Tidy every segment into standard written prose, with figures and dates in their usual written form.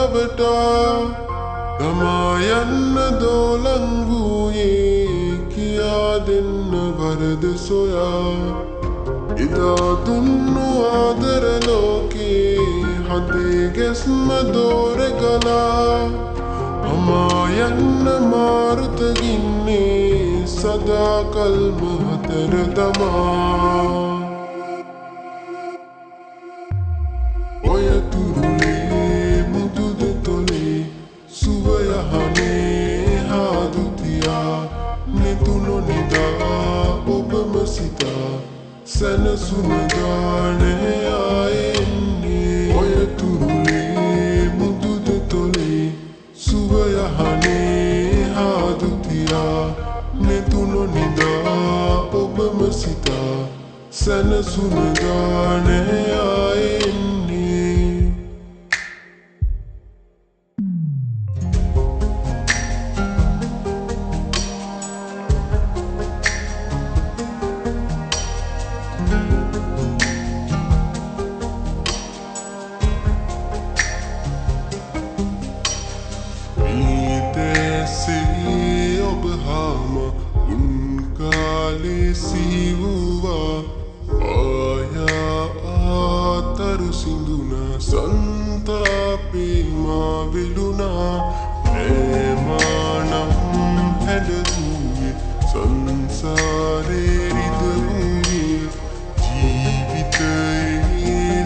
ලබට තමා යන්න දෝලංගුයේ කියා දෙන්න වරද සොයා එදා දුන්නු ආදර ලෝකේ හදේ ගැස්ම දෝරගලා අමා යන්න මාරුත ගින්නේ සදා කල්ම හතර දමා ඔය තුරුලේ මුදුද තොලේ සුවයහනේ හාදුතියා නෙතුනො නිදා ඔබම සිතා සැනසුන ගානේ ආයෙන්නේ ඔය තුරුලේ මුදුද තොලේ සුවයහනේ හාදුතියා නෙතුනො නිදා ඔබම සිතා සැනසුන ගානේ ආයෙන්නේ සිවුවා ආයා ආතරු සිඳුනා සන්තාපේ මා විලුනා ප්‍රේමානම් හැඩරුවේ සංසාරේ රිදවුවේ ජීවිතයේ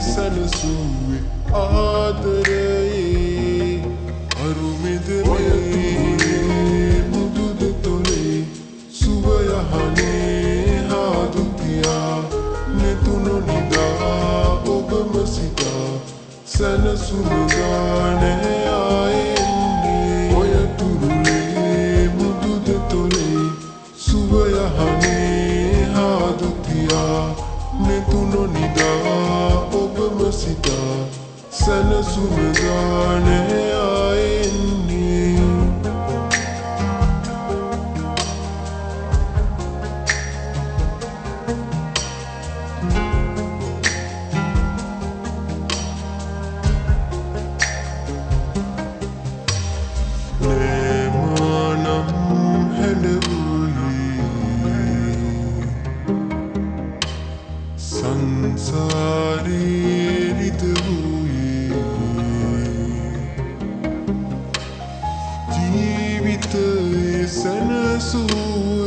සැනසුවේ ආදරයේ අරුමෙදමේ මුදුද තොලේ සුවයහනේ නෙතුනො නිදා ඔබම සිතා සැනසුන ගානේ ආයෙන්නේ ඔය තුරුලේ මුදුද තොලේ සුවයහනේ හාදුතියා නෙතුනො නිදා ඔබම සිතා සැනසුන ගානේ ආයෙන්නේ සංසාරේ රිදවුයේ ජීවිතයේ සැනසුවේ